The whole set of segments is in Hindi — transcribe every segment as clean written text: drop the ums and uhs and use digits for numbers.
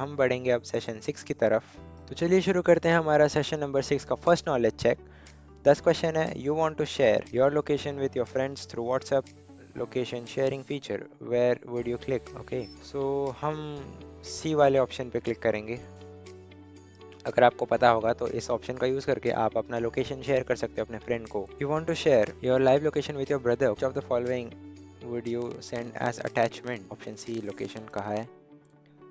हम बढ़ेंगे अब सेशन 6 की तरफ। तो चलिए शुरू करते हैं हमारा सेशन नंबर 6 का फर्स्ट नॉलेज चेक। 10 क्वेश्चन है, you want to share your location with your friends through WhatsApp location sharing feature, where would you click? Okay, so हम सी वाले ऑप्शन पे क्लिक करेंगे। अगर आपको पता होगा तो इस ऑप्शन का यूज करके आप अपना लोकेशन शेयर कर सकते हो अपने फ्रेंड को। You want to share your live location with your brother, which of the following would you send as attachment? Option C location कहा है।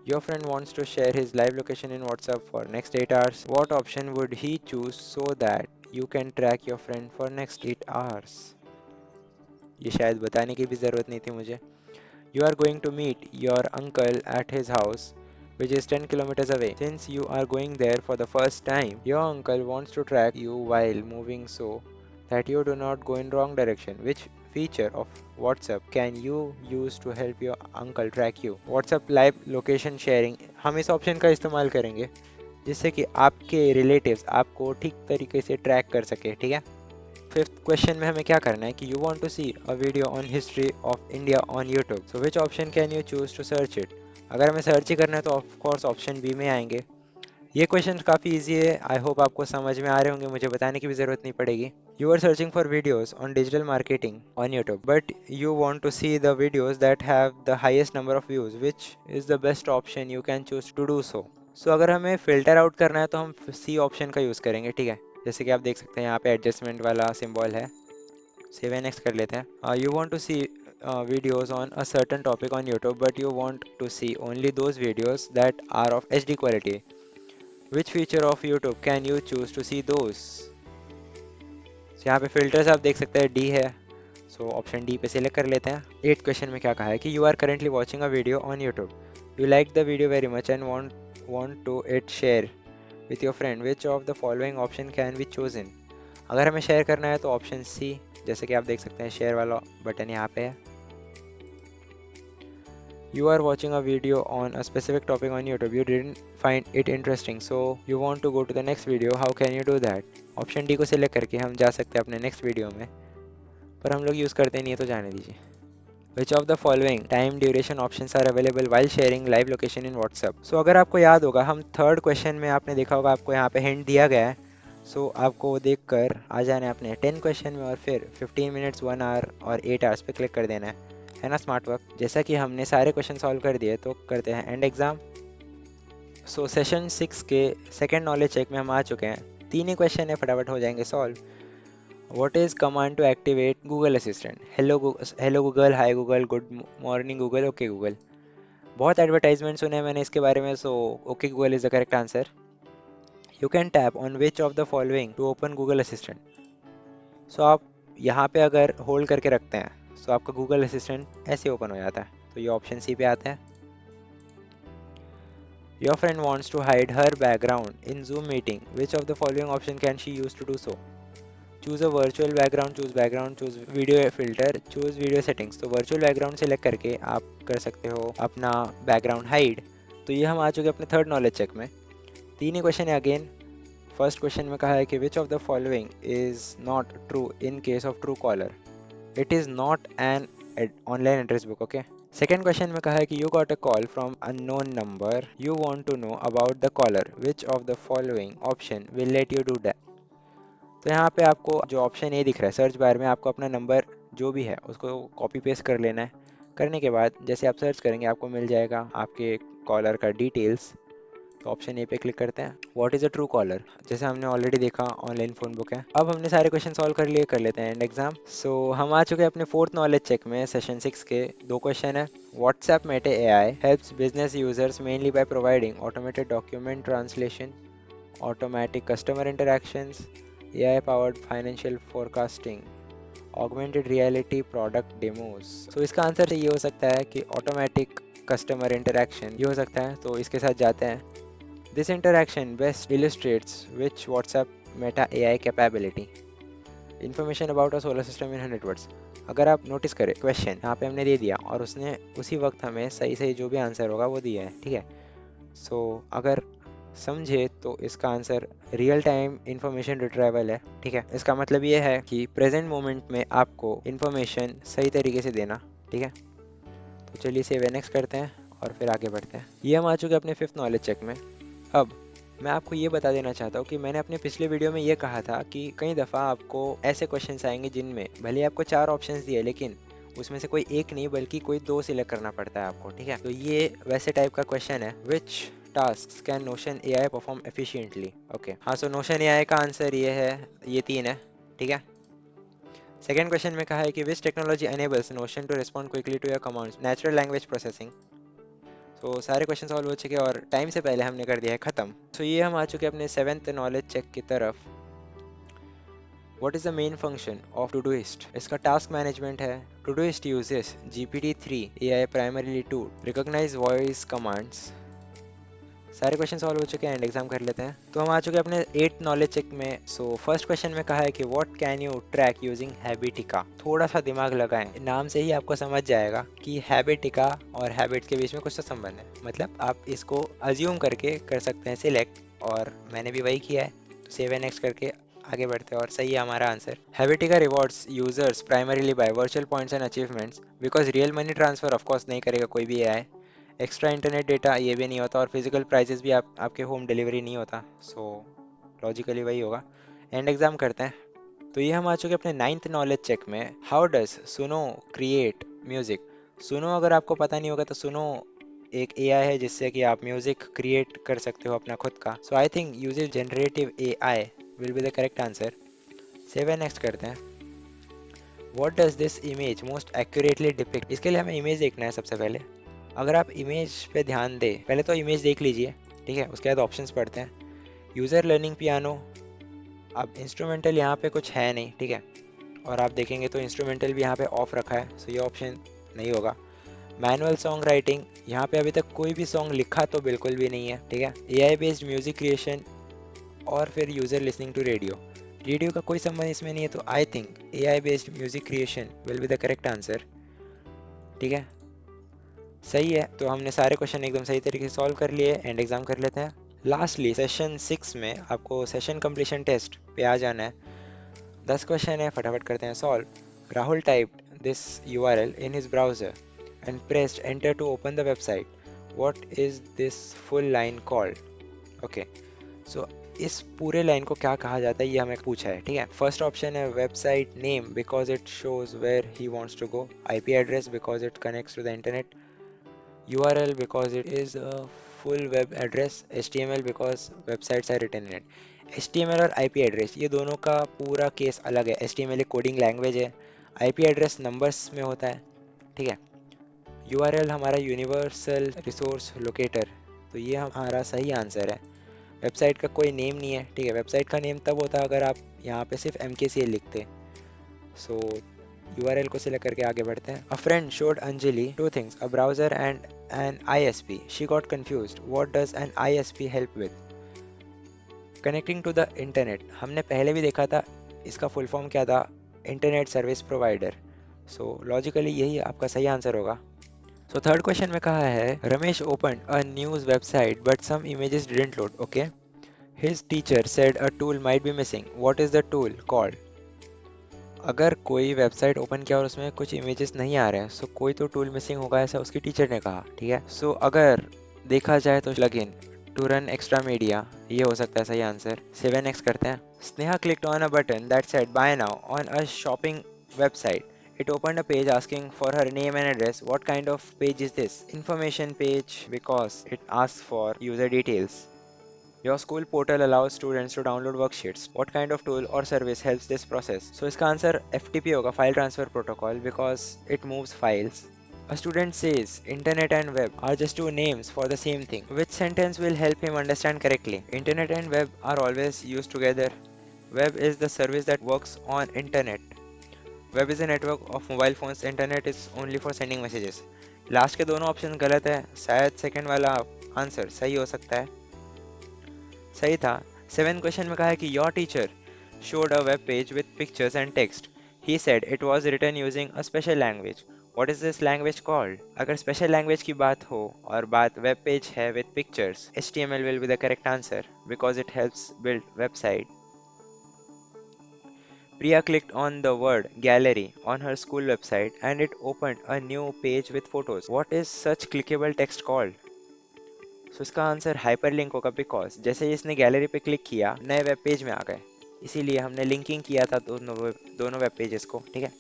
Your friend wants to share his live location in WhatsApp for next 8 hours. What option would he choose so that you can track your friend for next 8 hours? ये शायद बताने की भी ज़रूरत नहीं थी मुझे। You are going to meet your uncle at his house, which is 10 kilometers away. Since you are going there for the first time, your uncle wants to track you while moving so that you do not go in wrong direction. Which feature of WhatsApp can you use to help your uncle track you? WhatsApp Live Location Sharing, हम इस ऑप्शन का इस्तेमाल करेंगे जिससे कि आपके रिलेटिव्स आपको ठीक तरीके से ट्रैक कर सके। ठीक है, फिफ्थ क्वेश्चन में हमें क्या करना है कि you want to see a video on history of India on YouTube, so which option can you choose to search it? अगर हमें सर्च ही करना है तो ऑफ कोर्स ऑप्शन बी में आएंगे। ये क्वेश्चन काफ़ी इजी है, आई होप आपको समझ में आ रहे होंगे, मुझे बताने की भी ज़रूरत नहीं पड़ेगी। You are searching for videos on digital marketing on YouTube, but you want to see the videos that have the highest number of views, which is the best option you can choose to do so? So अगर हमें फ़िल्टर आउट करना है तो हम सी ऑप्शन का यूज़ करेंगे। ठीक है, जैसे कि आप देख सकते हैं यहाँ पे एडजस्टमेंट वाला सिंबल है। सेव एंड नेक्स्ट कर लेते हैं। You want to see videos on a certain topic on YouTube, but you want to see only those videos that are of HD quality. Which feature of YouTube can you choose to see those? So, यहाँ पे फिल्टर्स आप देख सकते हैं डी है, सो ऑप्शन डी पे सिलेक्ट कर लेते हैं। एट क्वेश्चन में क्या कहा है कि you are currently watching a video on YouTube, you like the video very much and want to it share with your friend, which of the following option can be chosen? अगर हमें शेयर करना है तो ऑप्शन सी, जैसे कि आप देख सकते हैं शेयर वाला बटन यहाँ पे है। You are watching a video on a specific topic on YouTube. You didn't find it interesting, so you want to go to the next video. How can you do that? Option D को सिलेक्ट करके हम जा सकते हैं अपने नेक्स्ट वीडियो में, पर हम लोग यूज़ करते नहीं है तो जाने दीजिए। Which of the following time duration options are available while sharing live location in WhatsApp? So अगर आपको याद होगा, हम थर्ड क्वेश्चन में आपने देखा होगा आपको यहाँ पे हिंट दिया गया है, सो आपको वो देख कर आ जाना है अपने 10 क्वेश्चन में और फिर 15 मिनट्स 1 आवर और 8 आवर्स पे क्लिक कर देना है ना स्मार्ट वर्क। जैसा कि हमने सारे क्वेश्चन सॉल्व कर दिए तो करते हैं एंड एग्जाम। सो सेशन 6 के सेकेंड नॉलेज चेक में हम आ चुके हैं, 3 ही क्वेश्चन है, फटाफट हो जाएंगे solve. What is command to activate Google Assistant? Hello Google, hi Google, good morning Google, okay Google। बहुत एडवर्टाइजमेंट सुने हैं मैंने इसके बारे में, so okay Google is the correct answer. You can tap on which of the following to open Google Assistant. So आप यहाँ पे अगर होल्ड करके रखते हैं सो आपका गूगल असिस्टेंट ऐसे ओपन हो जाता है, तो ये ऑप्शन सी पे आता है। Your friend wants to hide her background in Zoom meeting, which of the following option can she use to do so? Choose a virtual background, choose video filter, choose video settings. तो वर्चुअल बैकग्राउंड सेलेक्ट करके आप कर सकते हो अपना बैकग्राउंड हाइड। तो ये हम आ चुके अपने थर्ड नॉलेज चेक में, 3 ही क्वेश्चन है अगेन। फर्स्ट क्वेश्चन में कहा है कि which of the following is not true in case of Truecaller? It is not an online address book. Okay, second question में कहा है कि you got a call from unknown number, you want to know about the caller, which of the following option will let you do that? तो यहाँ पे आपको जो ऑप्शन ए दिख रहा है सर्च बार में, आपको अपना नंबर जो भी है उसको कॉपी पेस्ट कर लेना है। करने के बाद जैसे आप सर्च करेंगे आपको मिल जाएगा आपके कॉलर का डिटेल्स। तो ऑप्शन ए पे क्लिक करते हैं। What is a true collar, जैसे हमने ऑलरेडी देखा ऑनलाइन फ़ोन बुक है। अब हमने सारे क्वेश्चन सॉल्व कर लिए, कर लेते हैं एंड एग्जाम। सो हम आ चुके हैं अपने फोर्थ नॉलेज चेक में, सेशन 6 के 2 क्वेश्चन है। WhatsApp Meta AI helps business users mainly by providing automated document translation, automatic customer interactions, AI powered financial forecasting, augmented reality product demos। तो इसका आंसर ये हो सकता है कि ऑटोमेटिक कस्टमर इंटरेक्शन ये हो सकता है, तो इसके साथ जाते हैं। This interaction best illustrates which WhatsApp Meta AI capability, information about a solar system in 100 words. अगर आप नोटिस करें क्वेश्चन यहाँ पे हमने दे दिया और उसने उसी वक्त हमें सही सही जो भी आंसर होगा वो दिया है। ठीक है, सो अगर समझे तो इसका answer real time information retrieval है। ठीक है, इसका मतलब ये है कि प्रेजेंट मोमेंट में आपको इंफॉर्मेशन सही तरीके से देना। ठीक है, तो चलिए सेव नेक्स्ट करते हैं और फिर आगे बढ़ते हैं। ये हम आ चुके हैं अपने फिफ्थ नॉलेज चेक में। अब मैं आपको ये बता देना चाहता हूँ कि मैंने अपने पिछले वीडियो में ये कहा था कि कई दफ़ा आपको ऐसे क्वेश्चंस आएंगे जिनमें भले ही आपको चार ऑप्शंस दिए, लेकिन उसमें से कोई एक नहीं बल्कि कोई दो सिलेक्ट करना पड़ता है आपको, ठीक है। तो ये वैसे टाइप का क्वेश्चन है, which task can Notion AI perform efficiently. Okay, हाँ, सो नोशन एआई का आंसर ये है, ये तीन है, ठीक है। सेकेंड क्वेश्चन में कहा है कि which technology enables Notion to respond quickly to your commands, natural language processing. तो सारे क्वेश्चन सॉल्व हो चुके हैं और टाइम से पहले हमने कर दिया है ख़त्म। तो ये हम आ चुके हैं अपने सेवेंथ नॉलेज चेक की तरफ। What is the main function of Todoist. इसका टास्क मैनेजमेंट है। Todoist uses GPT-3 AI primarily to recognize voice commands. सारे क्वेश्चन सॉल्व हो चुके हैं, एंड एग्जाम कर लेते हैं। तो हम आ चुके हैं अपने एट नॉलेज चेक में। सो फर्स्ट क्वेश्चन में कहा है कि what can you track using Habitica. थोड़ा सा दिमाग लगाएं, नाम से ही आपको समझ जाएगा कि हैबिटिका और हैबिट के बीच में कुछ तो संबंध है। मतलब आप इसको अज्यूम करके कर सकते हैं सिलेक्ट, और मैंने भी वही किया है। तो सेव एंड नेक्स्ट करके आगे बढ़ते हैं, और सही है हमारा answer. Habitica rewards users primarily by virtual points and achievements, because real money transfer of course नहीं करेगा कोई भी एआई। एक्स्ट्रा इंटरनेट डेटा ये भी नहीं होता, और फिजिकल प्राइजेस भी आपके होम डिलीवरी नहीं होता। सो लॉजिकली वही होगा। एंड एग्जाम करते हैं। तो ये हम आ चुके हैं अपने नाइन्थ नॉलेज चेक में। हाउ डज सुनो क्रिएट म्यूजिक। सुनो अगर आपको पता नहीं होगा तो सुनो एक एआई है जिससे कि आप म्यूजिक क्रिएट कर सकते हो अपना खुद का। So I think using generative AI will be the correct answer. Save and next करते हैं। What does this image most accurately depict. इसके लिए हमें इमेज देखना है सबसे पहले। अगर आप इमेज पे ध्यान दें, पहले तो इमेज देख लीजिए, ठीक है, उसके बाद ऑप्शंस पढ़ते हैं। User learning piano. अब इंस्ट्रूमेंटल यहाँ पे कुछ है नहीं, ठीक है, और आप देखेंगे तो इंस्ट्रूमेंटल भी यहाँ पे ऑफ रखा है, सो ये ऑप्शन नहीं होगा। मैनुअल सॉन्ग राइटिंग, यहाँ पे अभी तक कोई भी सॉन्ग लिखा तो बिल्कुल भी नहीं है, ठीक है। एआई बेस्ड म्यूजिक क्रिएशन, और फिर user listening to radio. Radio का कोई संबंध इसमें नहीं है, तो I think AI based music creation will be the correct answer, ठीक है। सही है, तो हमने सारे क्वेश्चन एकदम सही तरीके से सॉल्व कर लिए। एंड एग्जाम कर लेते हैं। लास्टली सेशन 6 में आपको सेशन कंप्लीशन टेस्ट पे आ जाना है। 10 क्वेश्चन है, फटाफट करते हैं solve. Rahul typed this URL in his browser and pressed enter to open the website. What is this full line called. Okay, so इस पूरे लाइन को क्या कहा जाता है ये हमें पूछा है, ठीक है। फर्स्ट ऑप्शन है website name because it shows where he wants to go, IP address because it connects to the internet, URL because it is a full web address, HTML because websites are written in it। HTML और IP एड्रेस ये दोनों का पूरा केस अलग है। HTML एक कोडिंग लैंग्वेज है, IP एड्रेस नंबर्स में होता है, ठीक है। URL हमारा यूनिवर्सल रिसोर्स लोकेटर, तो ये हमारा सही आंसर है। वेबसाइट का कोई नेम नहीं है, ठीक है। वेबसाइट का नेम तब होता है अगर आप यहाँ पे सिर्फ MKCL लिखते। सो URL को सिलेक्ट करके आगे बढ़ते हैं। A friend showed Anjali two things, a browser and an ISP. She got confused. What does an ISP help with? Connecting to the internet. हमने पहले भी देखा था, इसका फुल फॉर्म क्या था, internet service provider. So logically यही आपका सही आंसर होगा। सो थर्ड क्वेश्चन में कहा है Ramesh open a news website but some images didn't load. Okay, his teacher said a tool might be missing. What is the tool called. अगर कोई वेबसाइट ओपन किया और उसमें कुछ इमेजेस नहीं आ रहे हैं, सो कोई तो टूल मिसिंग होगा, ऐसा उसकी टीचर ने कहा, ठीक है। सो अगर देखा जाए तो plugin to run extra media ये हो सकता है सही आंसर। 7x करते हैं। Sneha clicked on a button that said buy now on a shopping website. It opened a page asking for her name and address. What kind of page is this? Information page because it asks for user details. Your school portal allows students to download worksheets. What kind of tool or service helps this process? So इसका आंसर FTP होगा, File Transfer Protocol, because it moves files. A student says internet and web are just two names for the same thing. Which sentence will help him understand correctly? Internet and web are always used together. Web is the service that works on internet. Web is a network of mobile phones. Internet is only for sending messages. Last के दोनों ऑप्शन गलत है, शायद सेकंड वाला आंसर सही हो सकता है। सही था। सेवन क्वेश्चन में कहा है कि your teacher showed a web page with pictures and text. He said it was written using a special language. What is this language called? अगर special language की बात हो और बात web page है with pictures, HTML will be the correct answer because it helps build website. Priya clicked on the word gallery on her school website and it opened a new page with photos. What is such clickable text called? So इसका आंसर हाइपरलिंक होगा बिकॉज जैसे ही इसने गैलरी पे क्लिक किया नए वेब पेज में आ गए, इसीलिए हमने लिंकिंग किया था दोनों वेब पेजेस को, ठीक है।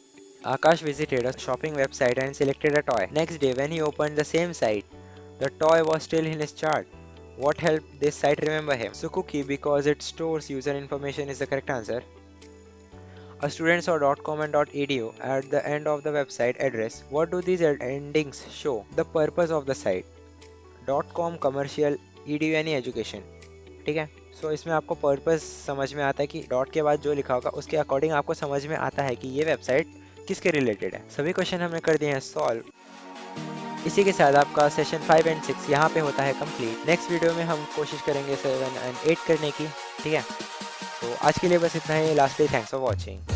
Akash visited a shopping website and selected a toy. Next day, when he opened the same site, the toy was still in his chart. What helped this site remember him? So, cookie, because it stores user information, is the correct answer. A student saw .com and .edu at the end of the website address. What do these endings show? The purpose of the site. .com commercial, edu यानी education, ठीक है। सो इसमें आपको पर्पस समझ में आता है कि डॉट के बाद जो लिखा होगा उसके अकॉर्डिंग आपको समझ में आता है कि ये वेबसाइट किसके रिलेटेड है। सभी क्वेश्चन हमने कर दिए हैं सॉल्व। इसी के साथ आपका सेशन 5 एंड 6 यहाँ पे होता है कंप्लीट। नेक्स्ट वीडियो में हम कोशिश करेंगे 7 एंड 8 करने की, ठीक है। तो आज के लिए बस इतना ही। Lastly thanks for watching.